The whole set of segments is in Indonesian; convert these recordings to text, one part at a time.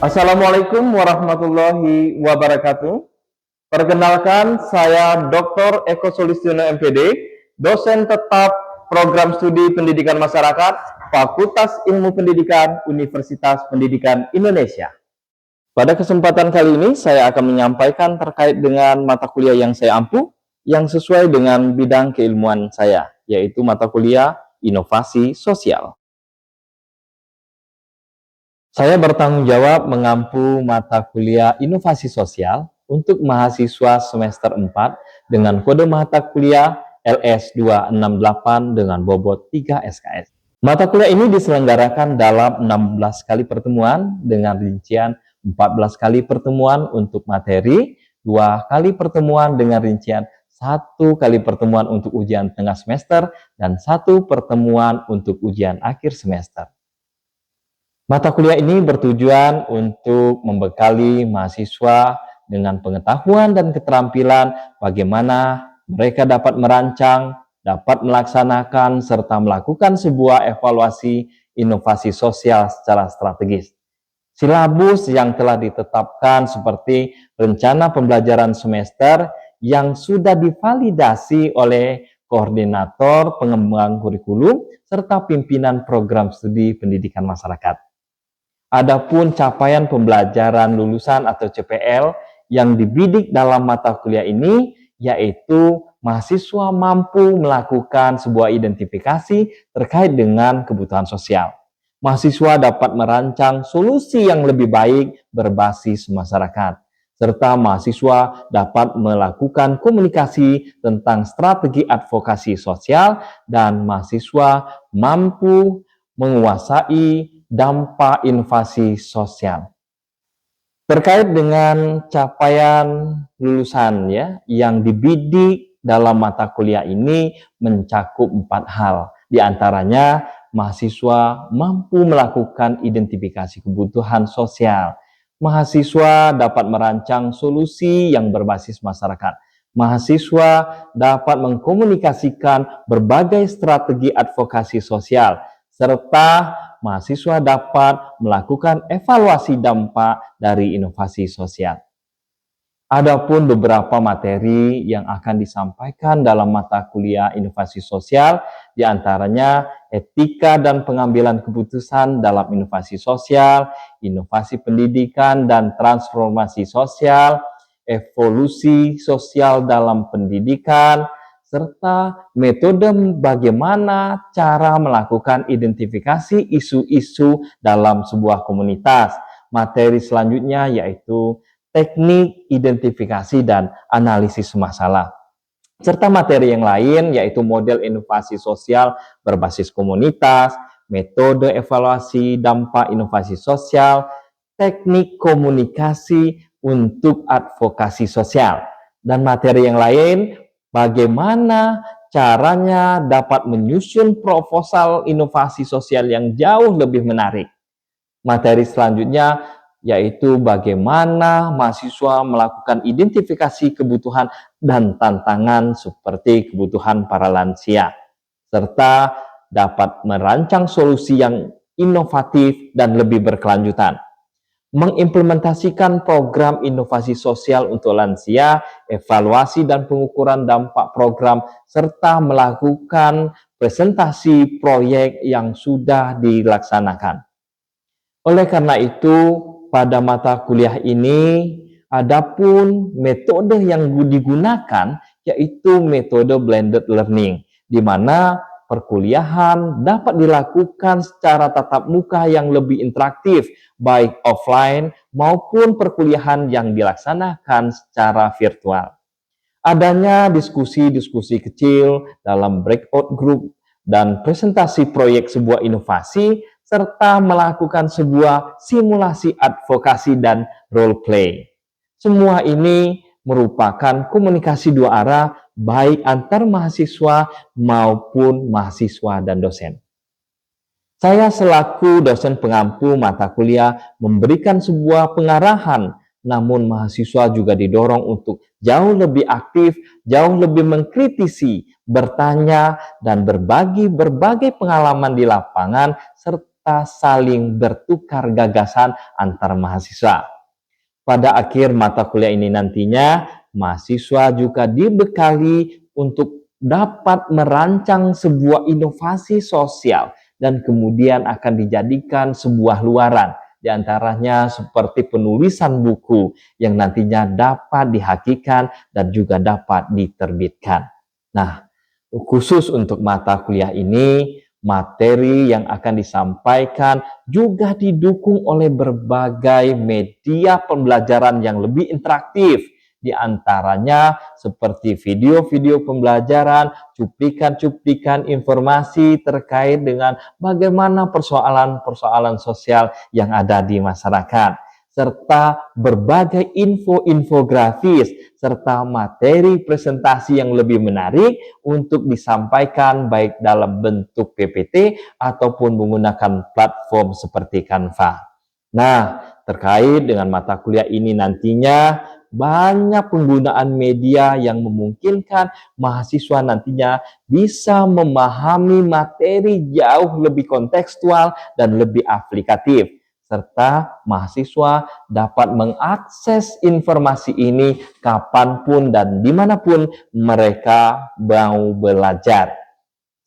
Assalamualaikum warahmatullahi wabarakatuh. Perkenalkan, saya Dr. Eko Sulistiono MPD, dosen tetap Program Studi Pendidikan Masyarakat, Fakultas Ilmu Pendidikan, Universitas Pendidikan Indonesia. Pada kesempatan kali ini, saya akan menyampaikan terkait dengan mata kuliah yang saya ampu, yang sesuai dengan bidang keilmuan saya, yaitu mata kuliah Inovasi Sosial. Saya bertanggung jawab mengampu mata kuliah Inovasi Sosial untuk mahasiswa semester 4 dengan kode mata kuliah LS268 dengan bobot 3 SKS. Mata kuliah ini diselenggarakan dalam 16 kali pertemuan dengan rincian 14 kali pertemuan untuk materi, 2 kali pertemuan dengan rincian 1 kali pertemuan untuk ujian tengah semester, dan 1 pertemuan untuk ujian akhir semester. Mata kuliah ini bertujuan untuk membekali mahasiswa dengan pengetahuan dan keterampilan bagaimana mereka dapat merancang, dapat melaksanakan, serta melakukan sebuah evaluasi inovasi sosial secara strategis. Silabus yang telah ditetapkan seperti rencana pembelajaran semester yang sudah divalidasi oleh koordinator pengembang kurikulum serta pimpinan program studi pendidikan masyarakat. Adapun capaian pembelajaran lulusan atau CPL yang dibidik dalam mata kuliah ini, yaitu mahasiswa mampu melakukan sebuah identifikasi terkait dengan kebutuhan sosial. Mahasiswa dapat merancang solusi yang lebih baik berbasis masyarakat, serta mahasiswa dapat melakukan komunikasi tentang strategi advokasi sosial, dan mahasiswa mampu menguasai dampak inovasi sosial. Terkait dengan capaian lulusan yang dibidik dalam mata kuliah ini mencakup 4 hal. Di antaranya, mahasiswa mampu melakukan identifikasi kebutuhan sosial. Mahasiswa dapat merancang solusi yang berbasis masyarakat. Mahasiswa dapat mengkomunikasikan berbagai strategi advokasi sosial, serta mahasiswa dapat melakukan evaluasi dampak dari inovasi sosial. Adapun beberapa materi yang akan disampaikan dalam mata kuliah Inovasi Sosial, diantaranya etika dan pengambilan keputusan dalam inovasi sosial, inovasi pendidikan dan transformasi sosial, evolusi sosial dalam pendidikan, serta metode bagaimana cara melakukan identifikasi isu-isu dalam sebuah komunitas. Materi selanjutnya yaitu teknik identifikasi dan analisis masalah. Serta materi yang lain yaitu model inovasi sosial berbasis komunitas, metode evaluasi dampak inovasi sosial, teknik komunikasi untuk advokasi sosial. Dan materi yang lain, bagaimana caranya dapat menyusun proposal inovasi sosial yang jauh lebih menarik. Materi selanjutnya yaitu bagaimana mahasiswa melakukan identifikasi kebutuhan dan tantangan seperti kebutuhan para lansia, serta dapat merancang solusi yang inovatif dan lebih berkelanjutan. Mengimplementasikan program inovasi sosial untuk lansia, evaluasi dan pengukuran dampak program, serta melakukan presentasi proyek yang sudah dilaksanakan. Oleh karena itu, pada mata kuliah ini, adapun metode yang digunakan yaitu metode blended learning, di mana perkuliahan dapat dilakukan secara tatap muka yang lebih interaktif, baik offline maupun perkuliahan yang dilaksanakan secara virtual. Adanya diskusi-diskusi kecil dalam breakout group dan presentasi proyek sebuah inovasi, serta melakukan sebuah simulasi advokasi dan role play. Semua ini merupakan komunikasi dua arah baik antar mahasiswa maupun mahasiswa dan dosen. Saya selaku dosen pengampu mata kuliah memberikan sebuah pengarahan, namun mahasiswa juga didorong untuk jauh lebih aktif, jauh lebih mengkritisi, bertanya, dan berbagi berbagai pengalaman di lapangan, serta kita saling bertukar gagasan antar mahasiswa. Pada akhir mata kuliah ini nantinya, mahasiswa juga dibekali untuk dapat merancang sebuah inovasi sosial dan kemudian akan dijadikan sebuah luaran. Di antaranya seperti penulisan buku yang nantinya dapat dihakikan dan juga dapat diterbitkan. Nah, khusus untuk mata kuliah ini, materi yang akan disampaikan juga didukung oleh berbagai media pembelajaran yang lebih interaktif, di antaranya seperti video-video pembelajaran, cuplikan-cuplikan informasi terkait dengan bagaimana persoalan-persoalan sosial yang ada di masyarakat, serta berbagai infografis, serta materi presentasi yang lebih menarik untuk disampaikan baik dalam bentuk PPT ataupun menggunakan platform seperti Canva. Nah, terkait dengan mata kuliah ini nantinya banyak penggunaan media yang memungkinkan mahasiswa nantinya bisa memahami materi jauh lebih kontekstual dan lebih aplikatif, serta mahasiswa dapat mengakses informasi ini kapanpun dan dimanapun mereka mau belajar.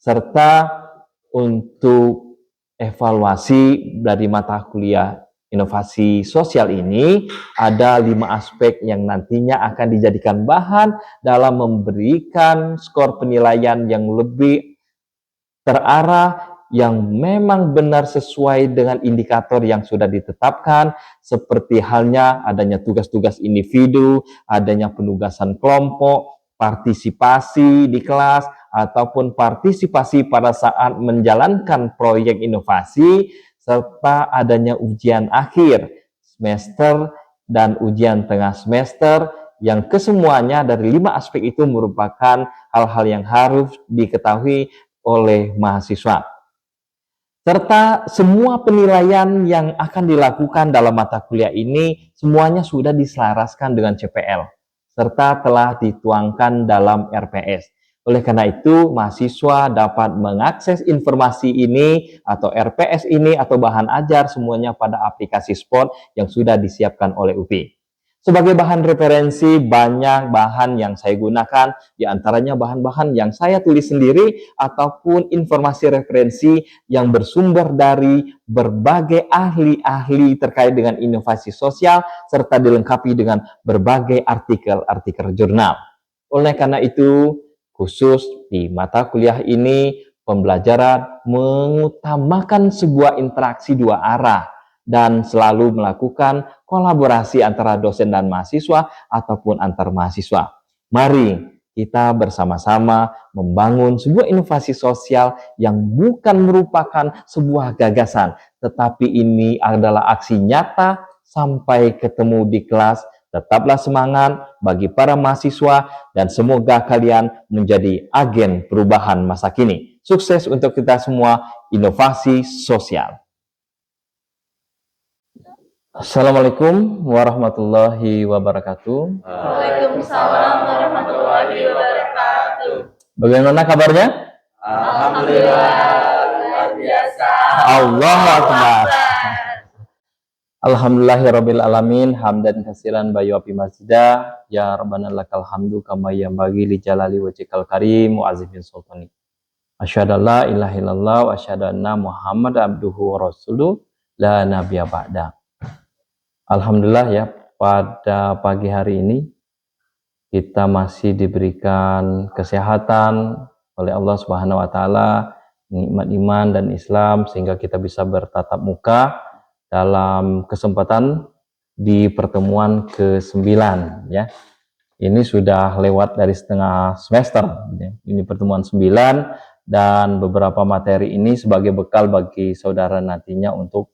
Serta untuk evaluasi dari mata kuliah inovasi sosial ini, ada 5 aspek yang nantinya akan dijadikan bahan dalam memberikan skor penilaian yang lebih terarah, yang memang benar sesuai dengan indikator yang sudah ditetapkan, seperti halnya adanya tugas-tugas individu, adanya penugasan kelompok, partisipasi di kelas, ataupun partisipasi pada saat menjalankan proyek inovasi, serta adanya ujian akhir semester dan ujian tengah semester, yang kesemuanya dari 5 aspek itu merupakan hal-hal yang harus diketahui oleh mahasiswa. Serta semua penilaian yang akan dilakukan dalam mata kuliah ini semuanya sudah diselaraskan dengan CPL, serta telah dituangkan dalam RPS. Oleh karena itu, mahasiswa dapat mengakses informasi ini atau RPS ini atau bahan ajar semuanya pada aplikasi Spot yang sudah disiapkan oleh UPI. Sebagai bahan referensi, banyak bahan yang saya gunakan, di antaranya bahan-bahan yang saya tulis sendiri ataupun informasi referensi yang bersumber dari berbagai ahli-ahli terkait dengan inovasi sosial, serta dilengkapi dengan berbagai artikel-artikel jurnal. Oleh karena itu, khusus di mata kuliah ini, pembelajaran mengutamakan sebuah interaksi dua arah dan selalu melakukan kolaborasi antara dosen dan mahasiswa ataupun antar mahasiswa. Mari kita bersama-sama membangun sebuah inovasi sosial yang bukan merupakan sebuah gagasan, tetapi ini adalah aksi nyata. Sampai ketemu di kelas. Tetaplah semangat bagi para mahasiswa dan semoga kalian menjadi agen perubahan masa kini. Sukses untuk kita semua, inovasi sosial. Assalamualaikum warahmatullahi wabarakatuh. Waalaikumsalam warahmatullahi wabarakatuh. Bagaimana kabarnya? Alhamdulillah, luar biasa. Allahu Akbar. Alhamdulillahirabbil alamin, hamdan katsiran bayu api masjidah, ya rabbana lakal hamdu kama yanbaghi li jalali wajhikal karim wa azimi sultani. Asyhadu an la ilaha illallah wa asyhadu anna Muhammad abduhu wa rasuluh la nabiyya ba'da. Alhamdulillah ya, pada pagi hari ini kita masih diberikan kesehatan oleh Allah Subhanahu wa taala, nikmat iman dan Islam sehingga kita bisa bertatap muka dalam kesempatan di pertemuan ke-9 ya. Ini sudah lewat dari setengah semester ya. Ini pertemuan 9 dan beberapa materi ini sebagai bekal bagi saudara nantinya untuk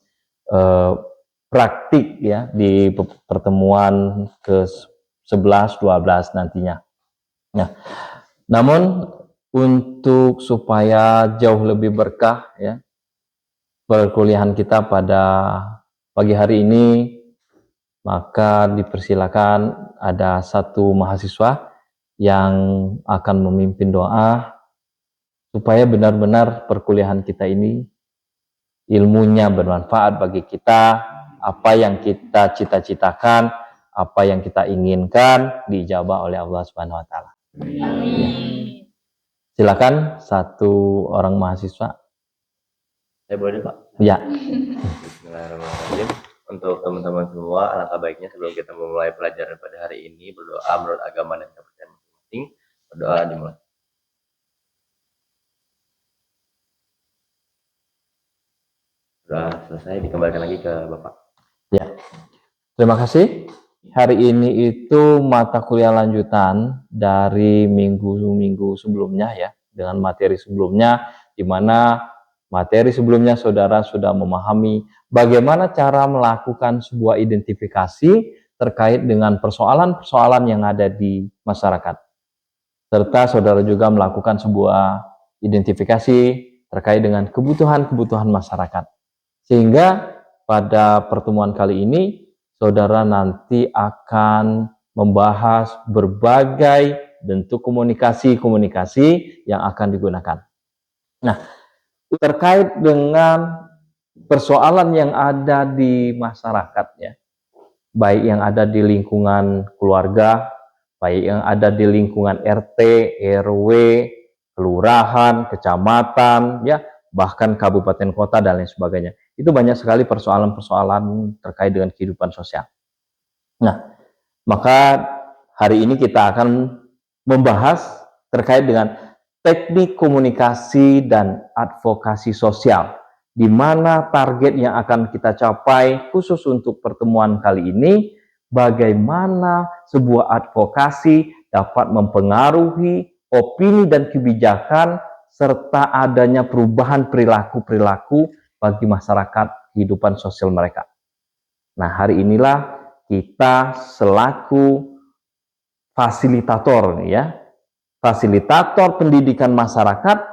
praktik ya di pertemuan ke-11 12 nantinya. Nah, namun untuk supaya jauh lebih berkah ya perkuliahan kita pada pagi hari ini, maka dipersilakan ada satu mahasiswa yang akan memimpin doa supaya benar-benar perkuliahan kita ini ilmunya bermanfaat bagi kita, apa yang kita cita-citakan, apa yang kita inginkan dijawab oleh Allah Subhanahu wa taala. Amin. Silakan satu orang mahasiswa. Saya boleh, Pak? Ya. Bismillahirrahmanirrahim. Untuk teman-teman semua, alangkah baiknya sebelum kita memulai pelajaran pada hari ini, berdoa menurut agama dan kepercayaan masing-masing. Berdoa dimulai. Sudah selesai, dikembalikan lagi ke Bapak. Ya. Terima kasih. Hari ini itu mata kuliah lanjutan dari minggu-minggu sebelumnya ya, dengan materi sebelumnya, di mana materi sebelumnya saudara sudah memahami bagaimana cara melakukan sebuah identifikasi terkait dengan persoalan-persoalan yang ada di masyarakat. Serta saudara juga melakukan sebuah identifikasi terkait dengan kebutuhan-kebutuhan masyarakat. Sehingga pada pertemuan kali ini, saudara nanti akan membahas berbagai bentuk komunikasi-komunikasi yang akan digunakan. Nah, terkait dengan persoalan yang ada di masyarakat ya, baik yang ada di lingkungan keluarga, baik yang ada di lingkungan RT, RW, kelurahan, kecamatan, ya, bahkan kabupaten kota dan lain sebagainya. Itu banyak sekali persoalan-persoalan terkait dengan kehidupan sosial. Nah, maka hari ini kita akan membahas terkait dengan teknik komunikasi dan advokasi sosial, di mana target yang akan kita capai khusus untuk pertemuan kali ini, bagaimana sebuah advokasi dapat mempengaruhi opini dan kebijakan serta adanya perubahan perilaku-perilaku bagi masyarakat kehidupan sosial mereka. Nah, hari inilah kita selaku fasilitator ya, fasilitator pendidikan masyarakat,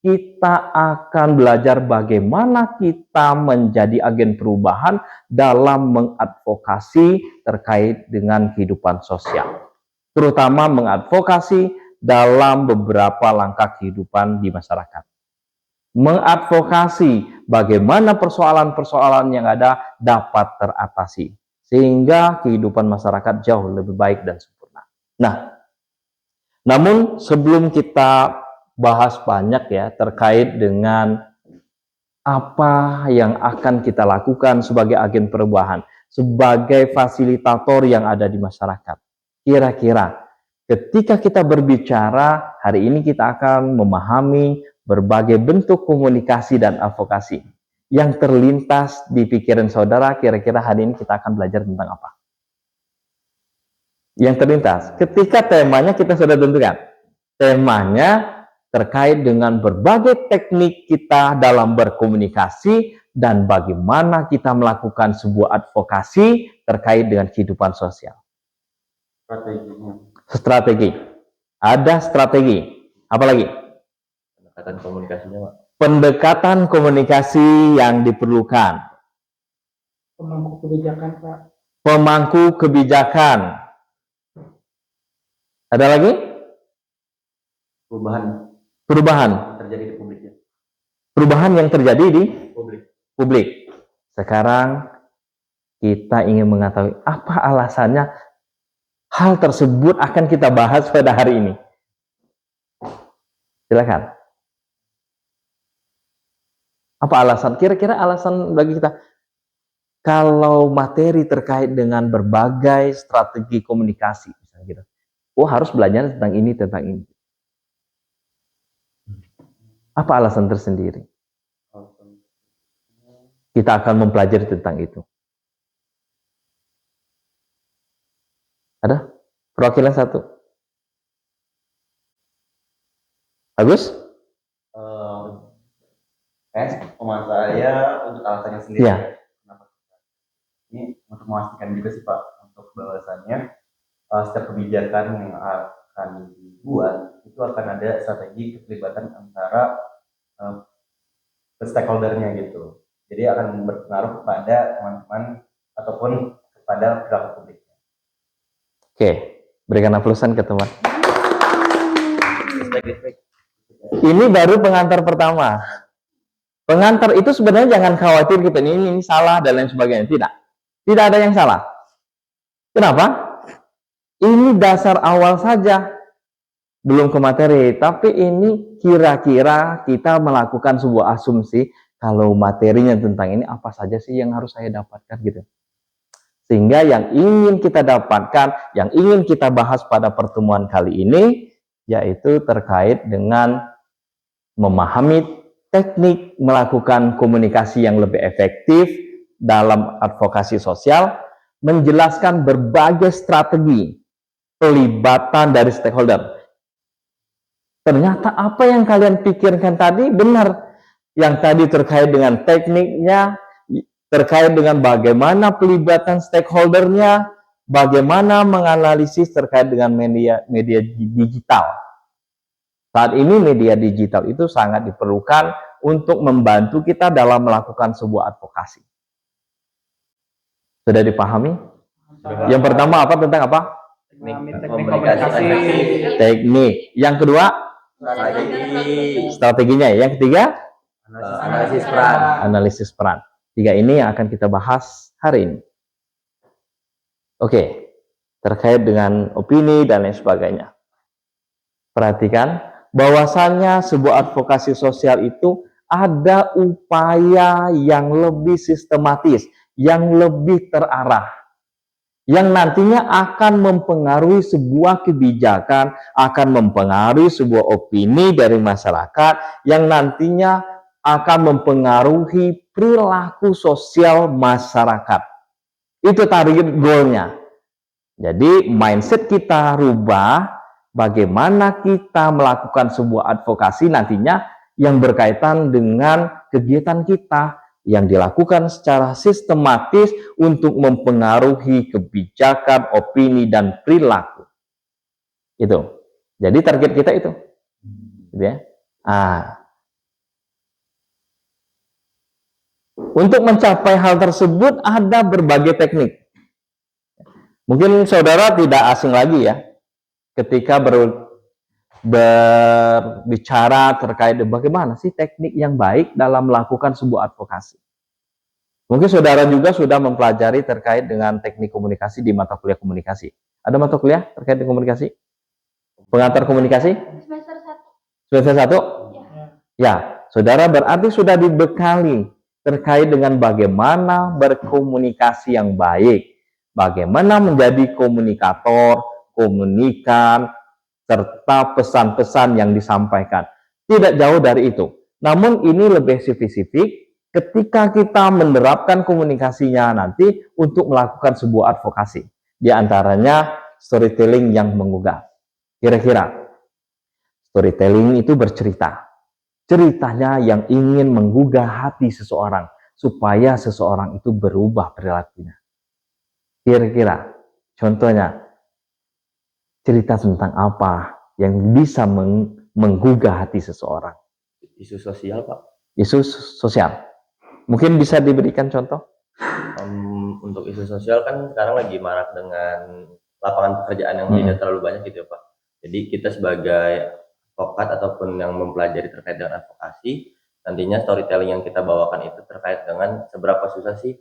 kita akan belajar bagaimana kita menjadi agen perubahan dalam mengadvokasi terkait dengan kehidupan sosial, terutama mengadvokasi dalam beberapa langkah kehidupan di masyarakat. Mengadvokasi bagaimana persoalan-persoalan yang ada dapat teratasi, sehingga kehidupan masyarakat jauh lebih baik dan sempurna. Nah, namun sebelum kita bahas banyak ya terkait dengan apa yang akan kita lakukan sebagai agen perubahan, sebagai fasilitator yang ada di masyarakat. Kira-kira ketika kita berbicara, hari ini kita akan memahami berbagai bentuk komunikasi dan advokasi yang terlintas di pikiran saudara. Kira-kira hari ini kita akan belajar tentang apa? Yang terlintas, ketika temanya kita sudah tentukan. Temanya terkait dengan berbagai teknik kita dalam berkomunikasi dan bagaimana kita melakukan sebuah advokasi terkait dengan kehidupan sosial. Strategi. Ada strategi. Apa lagi? Pendekatan komunikasinya, Pak. Pendekatan komunikasi yang diperlukan. Pemangku kebijakan, Pak. Pemangku kebijakan. Ada lagi? Perubahan Terjadi di publiknya. Perubahan yang terjadi di Publik. Sekarang kita ingin mengetahui apa alasannya hal tersebut akan kita bahas pada hari ini. Silakan. Apa alasan? Kira-kira alasan bagi kita kalau materi terkait dengan berbagai strategi komunikasi, misalnya gitu. Oh, harus belajar tentang ini, tentang ini. Apa alasan tersendiri? Kita akan mempelajari tentang itu. Ada? Perwakilan satu. Bagus? Pemahaman saya untuk alasannya sendiri. Iya. Ini untuk memastikan juga sih Pak, untuk bahwasannya setiap kebijakan yang akan dibuat itu akan ada strategi keterlibatan antara stakeholdernya gitu. Jadi akan berpengaruh kepada teman-teman ataupun kepada perilaku publiknya. Oke, berikan aplausan ke teman. Ini baru pengantar pertama. Pengantar itu sebenarnya jangan khawatir kita ini salah dan lain sebagainya. Tidak. Tidak ada yang salah. Kenapa? Ini dasar awal saja. Belum ke materi, tapi ini kira-kira kita melakukan sebuah asumsi kalau materinya tentang ini apa saja sih yang harus saya dapatkan gitu. Sehingga yang ingin kita dapatkan, yang ingin kita bahas pada pertemuan kali ini yaitu terkait dengan memahami teknik melakukan komunikasi yang lebih efektif dalam advokasi sosial, menjelaskan berbagai strategi pelibatan dari stakeholder. Ternyata apa yang kalian pikirkan tadi benar. Yang tadi terkait dengan tekniknya, terkait dengan bagaimana pelibatan stakeholdernya, bagaimana menganalisis terkait dengan media digital. Saat ini media digital itu sangat diperlukan untuk membantu kita dalam melakukan sebuah advokasi. Sudah dipahami? Yang pertama apa tentang apa? Teknik Komunikasi efektif. Teknik. Yang kedua, strateginya. Yang ketiga, Analisis peran. analisis peran. Tiga ini yang akan kita bahas hari ini. Oke, terkait dengan opini dan lain sebagainya. Perhatikan, bahwasannya sebuah advokasi sosial itu ada upaya yang lebih sistematis, yang lebih terarah, yang nantinya akan mempengaruhi sebuah kebijakan, akan mempengaruhi sebuah opini dari masyarakat, yang nantinya akan mempengaruhi perilaku sosial masyarakat. Itu target goalnya. Jadi mindset kita rubah, bagaimana kita melakukan sebuah advokasi nantinya yang berkaitan dengan kegiatan kita yang dilakukan secara sistematis untuk mempengaruhi kebijakan, opini, dan perilaku. Itu. Jadi target kita itu. Gitu ya. Untuk mencapai hal tersebut ada berbagai teknik. Mungkin saudara tidak asing lagi ya ketika berbicara terkait bagaimana sih teknik yang baik dalam melakukan sebuah advokasi. Mungkin saudara juga sudah mempelajari terkait dengan teknik komunikasi di mata kuliah komunikasi. Ada mata kuliah terkait dengan komunikasi? Pengantar komunikasi? Semester 1. Semester 1? Ya. Ya, saudara berarti sudah dibekali terkait dengan bagaimana berkomunikasi yang baik, bagaimana menjadi komunikator, komunikan, serta pesan-pesan yang disampaikan. Tidak jauh dari itu. Namun ini lebih spesifik ketika kita menerapkan komunikasinya nanti untuk melakukan sebuah advokasi. Di antaranya storytelling yang menggugah. Kira-kira storytelling itu bercerita. Ceritanya yang ingin menggugah hati seseorang supaya seseorang itu berubah perilakunya. Kira-kira contohnya cerita tentang apa yang bisa menggugah hati seseorang? Isu sosial, Pak. Isu sosial. Mungkin bisa diberikan contoh? Untuk isu sosial kan sekarang lagi marak dengan lapangan pekerjaan yang tidak terlalu banyak gitu ya, Pak. Jadi kita sebagai advokat ataupun yang mempelajari terkait dengan advokasi, nantinya storytelling yang kita bawakan itu terkait dengan seberapa susah sih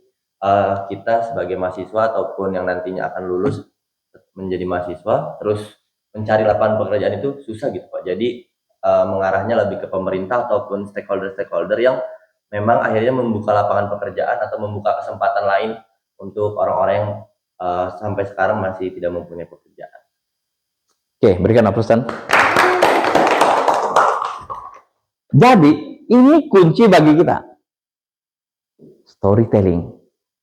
kita sebagai mahasiswa ataupun yang nantinya akan lulus menjadi mahasiswa terus mencari lapangan pekerjaan itu susah gitu, Pak. Jadi mengarahnya lebih ke pemerintah ataupun stakeholder yang memang akhirnya membuka lapangan pekerjaan atau membuka kesempatan lain untuk orang-orang yang sampai sekarang masih tidak mempunyai pekerjaan. Oke, berikan aplausan. Jadi, ini kunci bagi kita. Storytelling.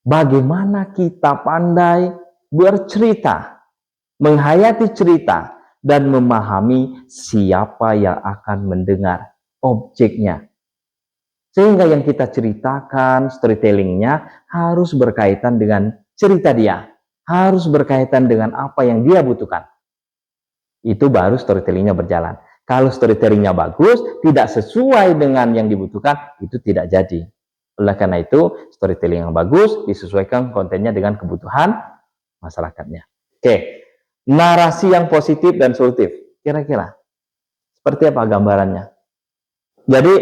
Bagaimana kita pandai bercerita, menghayati cerita, dan memahami siapa yang akan mendengar objeknya. Sehingga yang kita ceritakan, storytellingnya harus berkaitan dengan cerita dia. Harus berkaitan dengan apa yang dia butuhkan. Itu baru storytellingnya berjalan. Kalau storytellingnya bagus, tidak sesuai dengan yang dibutuhkan, itu tidak jadi. Oleh karena itu, storytelling yang bagus disesuaikan kontennya dengan kebutuhan masyarakatnya. Oke, narasi yang positif dan solutif. Kira-kira seperti apa gambarannya? Jadi,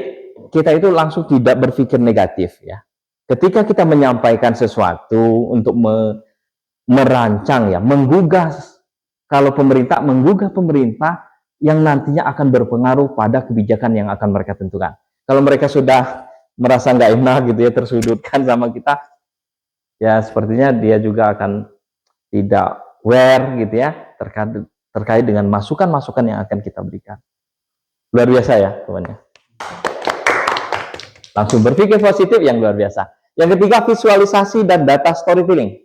kita itu langsung tidak berpikir negatif ya. Ketika kita menyampaikan sesuatu untuk merancang ya, menggugah, kalau pemerintah menggugah pemerintah yang nantinya akan berpengaruh pada kebijakan yang akan mereka tentukan. Kalau mereka sudah merasa nggak enak gitu ya, tersudutkan sama kita, ya sepertinya dia juga akan tidak aware gitu ya terkait dengan masukan-masukan yang akan kita berikan. Luar biasa ya temannya. Langsung berpikir positif yang luar biasa. Yang ketiga, visualisasi dan data storytelling.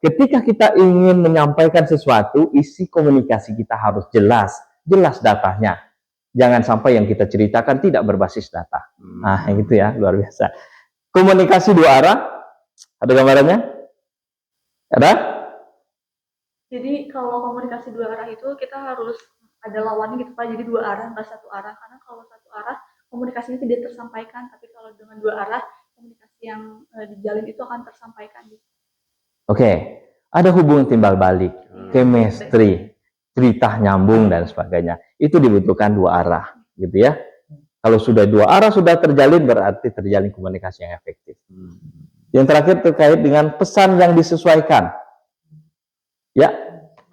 Ketika kita ingin menyampaikan sesuatu, isi komunikasi kita harus jelas datanya. Jangan sampai yang kita ceritakan tidak berbasis data. Nah, gitu ya, luar biasa. Komunikasi dua arah. Ada gambarannya? Ada? Jadi kalau komunikasi dua arah itu kita harus ada lawannya gitu Pak. Jadi dua arah, nggak satu arah. Karena kalau satu arah komunikasinya tidak tersampaikan, tapi kalau dengan dua arah komunikasi yang dijalin itu akan tersampaikan. Gitu. Oke, ada hubungan timbal balik, chemistry, cerita nyambung dan sebagainya. Itu dibutuhkan dua arah, gitu ya. Kalau sudah dua arah sudah terjalin, berarti terjalin komunikasi yang efektif. Yang terakhir terkait dengan pesan yang disesuaikan. Ya.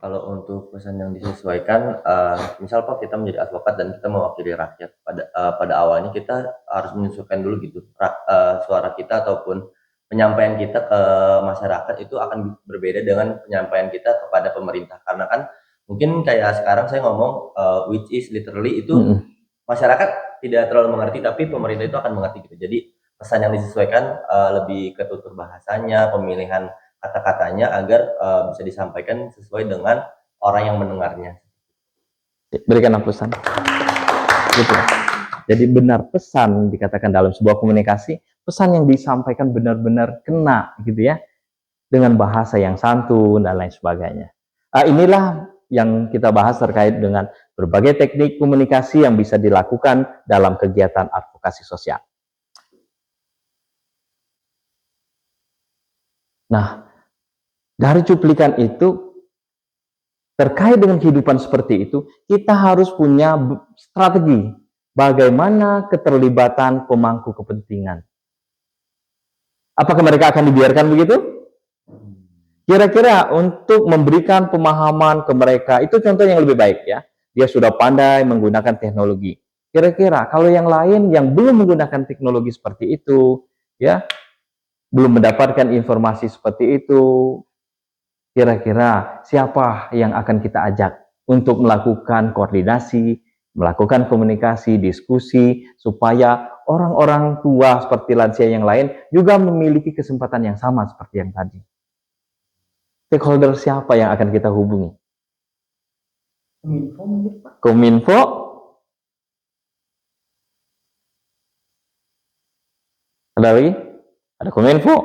Kalau untuk pesan yang disesuaikan, misal Pak kita menjadi advokat dan kita mewakili rakyat, pada awalnya kita harus menyesuaikan dulu gitu suara kita ataupun penyampaian kita ke masyarakat itu akan berbeda dengan penyampaian kita kepada pemerintah, karena kan mungkin kayak sekarang saya ngomong which is literally itu masyarakat tidak terlalu mengerti, tapi pemerintah itu akan mengerti gitu. Jadi pesan yang disesuaikan lebih ke tutur bahasanya, pemilihan kata-katanya agar bisa disampaikan sesuai dengan orang yang mendengarnya. Berikan pesan. Gitu. Jadi benar pesan dikatakan dalam sebuah komunikasi, pesan yang disampaikan benar-benar kena gitu ya, dengan bahasa yang santun dan lain sebagainya. Inilah yang kita bahas terkait dengan berbagai teknik komunikasi yang bisa dilakukan dalam kegiatan advokasi sosial. Nah, dari cuplikan itu, terkait dengan kehidupan seperti itu, kita harus punya strategi bagaimana keterlibatan pemangku kepentingan. Apakah mereka akan dibiarkan begitu? Kira-kira untuk memberikan pemahaman ke mereka, itu contoh yang lebih baik ya. Dia sudah pandai menggunakan teknologi. Kira-kira kalau yang lain yang belum menggunakan teknologi seperti itu, ya, belum mendapatkan informasi seperti itu, kira-kira siapa yang akan kita ajak untuk melakukan koordinasi, melakukan komunikasi, diskusi, supaya orang-orang tua seperti lansia yang lain juga memiliki kesempatan yang sama seperti yang tadi. Stakeholder siapa yang akan kita hubungi? Kominfo mungkin Pak. Kominfo. Ada lagi? Ada Kominfo.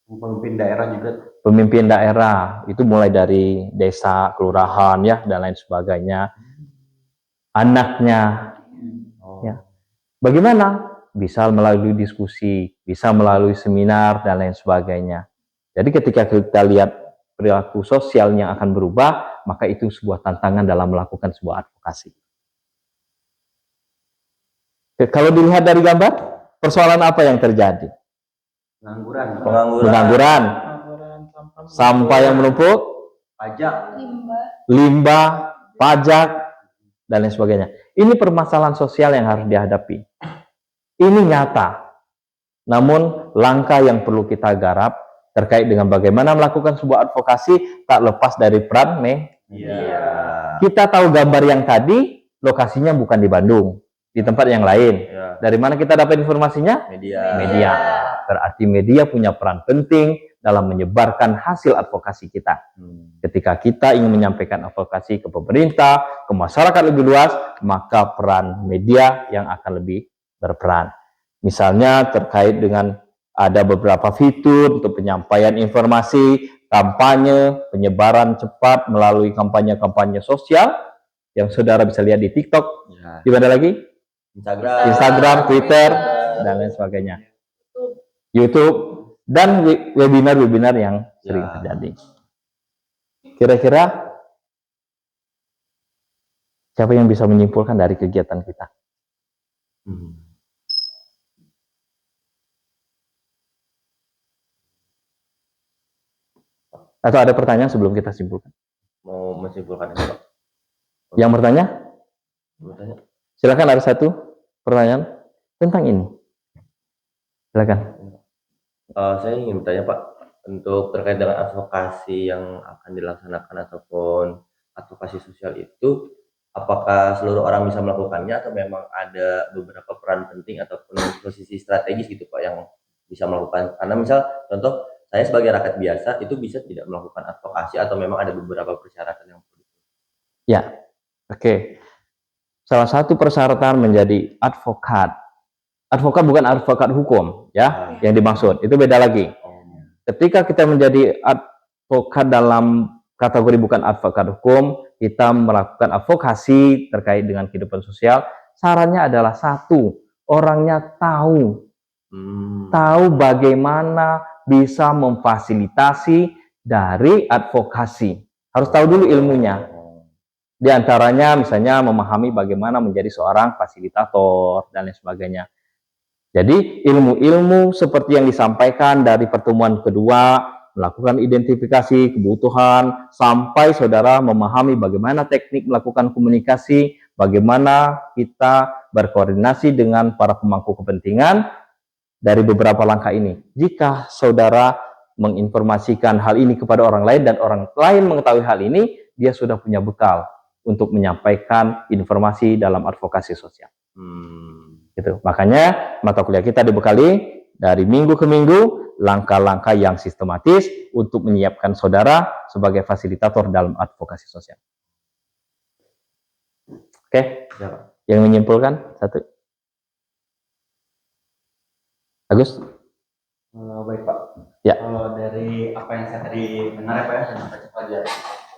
Pemimpin daerah juga. Pemimpin daerah itu mulai dari desa, kelurahan ya dan lain sebagainya. Anaknya, ya. Bagaimana? Bisa melalui diskusi, bisa melalui seminar dan lain sebagainya. Jadi ketika kita lihat perilaku sosial yang akan berubah, maka itu sebuah tantangan dalam melakukan sebuah advokasi. Kalau dilihat dari gambar, persoalan apa yang terjadi? Pengangguran, sampah yang menumpuk, pajak, limbah, pajak, dan lain sebagainya. Ini permasalahan sosial yang harus dihadapi. Ini nyata. Namun langkah yang perlu kita garap terkait dengan bagaimana melakukan sebuah advokasi tak lepas dari peran media. Kita tahu gambar yang tadi lokasinya bukan di Bandung, di tempat yang lain. Dari mana kita dapat informasinya? Media. Berarti media punya peran penting dalam menyebarkan hasil advokasi kita. Ketika kita ingin menyampaikan advokasi ke pemerintah, ke masyarakat lebih luas, maka peran media yang akan lebih berperan. Misalnya terkait dengan ada beberapa fitur untuk penyampaian informasi, kampanye, penyebaran cepat melalui kampanye-kampanye sosial yang saudara bisa lihat di TikTok, di mana lagi? Instagram, Twitter, dan lain sebagainya. YouTube, dan webinar-webinar yang sering terjadi. Kira-kira siapa yang bisa menyimpulkan dari kegiatan kita? Hmm. Atau ada pertanyaan sebelum kita simpulkan? Mau menyimpulkan ini Pak? Yang bertanya, Bertanya. silakan, ada satu pertanyaan tentang ini. Silakan. Saya ingin bertanya Pak, untuk terkait dengan advokasi yang akan dilaksanakan ataupun advokasi sosial itu, apakah seluruh orang bisa melakukannya atau memang ada beberapa peran penting ataupun posisi strategis gitu Pak yang bisa melakukan? Karena misal contoh saya sebagai rakyat biasa itu bisa tidak melakukan advokasi atau memang ada beberapa persyaratan yang perlu. Ya, oke. Salah satu persyaratan menjadi advokat. Advokat bukan advokat hukum, ya, yang dimaksud. Itu beda lagi. Ketika kita menjadi advokat dalam kategori bukan advokat hukum, kita melakukan advokasi terkait dengan kehidupan sosial. Sarannya adalah satu, orangnya tahu bagaimana bisa memfasilitasi dari advokasi. Harus tahu dulu ilmunya. Di antaranya misalnya memahami bagaimana menjadi seorang fasilitator dan lain sebagainya. Jadi ilmu-ilmu seperti yang disampaikan dari pertemuan kedua, melakukan identifikasi kebutuhan, sampai saudara memahami bagaimana teknik melakukan komunikasi, bagaimana kita berkoordinasi dengan para pemangku kepentingan dari beberapa langkah ini. Jika saudara menginformasikan hal ini kepada orang lain dan orang lain mengetahui hal ini, dia sudah punya bekal untuk menyampaikan informasi dalam advokasi sosial. Gitu. Makanya mata kuliah kita dibekali dari minggu ke minggu langkah-langkah yang sistematis untuk menyiapkan saudara sebagai fasilitator dalam advokasi sosial. Oke, yang menyimpulkan satu. Agus? Baik Pak. Ya. Kalau dari apa yang saya tadi dengar ya Pak ya, dan baca pelajari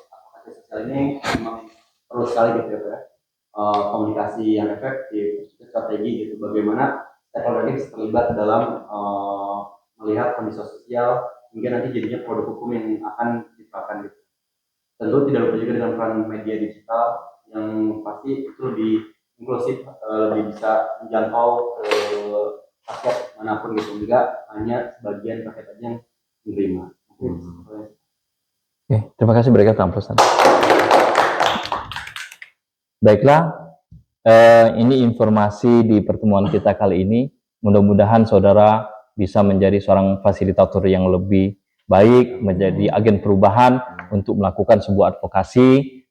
advokasi sosial ini memang perlu sekali gitu ya Pak ya. Komunikasi yang efektif, strategi gitu, bagaimana stakeholder ini bisa terlibat dalam melihat kondisi sosial hingga nanti jadinya produk hukum yang akan diterapkan gitu. Tentu tidak lupa juga dengan peran media digital yang pasti itu lebih inklusif, lebih bisa menjangkau ke rakyat manapun gitu, enggak hanya sebagian rakyat aja yang menerima. Oke, terima kasih berikan kampusan. Baiklah, ini informasi di pertemuan kita kali ini. Mudah-mudahan saudara bisa menjadi seorang fasilitator yang lebih baik, menjadi agen perubahan untuk melakukan sebuah advokasi,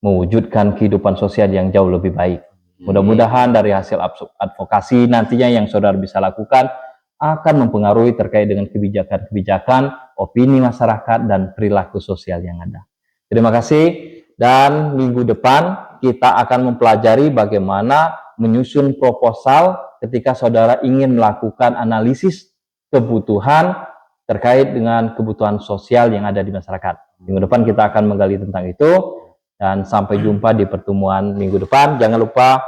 mewujudkan kehidupan sosial yang jauh lebih baik. Mudah-mudahan dari hasil advokasi nantinya yang saudara bisa lakukan akan mempengaruhi terkait dengan kebijakan-kebijakan, opini masyarakat, dan perilaku sosial yang ada. Terima kasih, dan minggu depan kita akan mempelajari bagaimana menyusun proposal ketika saudara ingin melakukan analisis kebutuhan terkait dengan kebutuhan sosial yang ada di masyarakat. Minggu depan kita akan menggali tentang itu, dan sampai jumpa di pertemuan minggu depan. Jangan lupa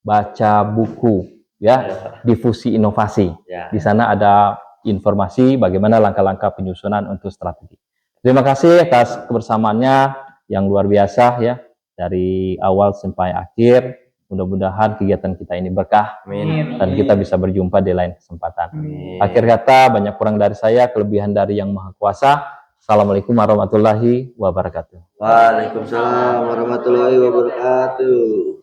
baca buku ya, Difusi Inovasi. Di sana ada informasi bagaimana langkah-langkah penyusunan untuk strategi. Terima kasih atas kebersamaannya yang luar biasa ya, dari awal sampai akhir. Mudah-mudahan kegiatan kita ini berkah. Amin. Dan kita bisa berjumpa di lain kesempatan. Amin. Akhir kata, banyak kurang dari saya, kelebihan dari Yang Maha Kuasa. Assalamualaikum warahmatullahi wabarakatuh. Waalaikumsalam warahmatullahi wabarakatuh.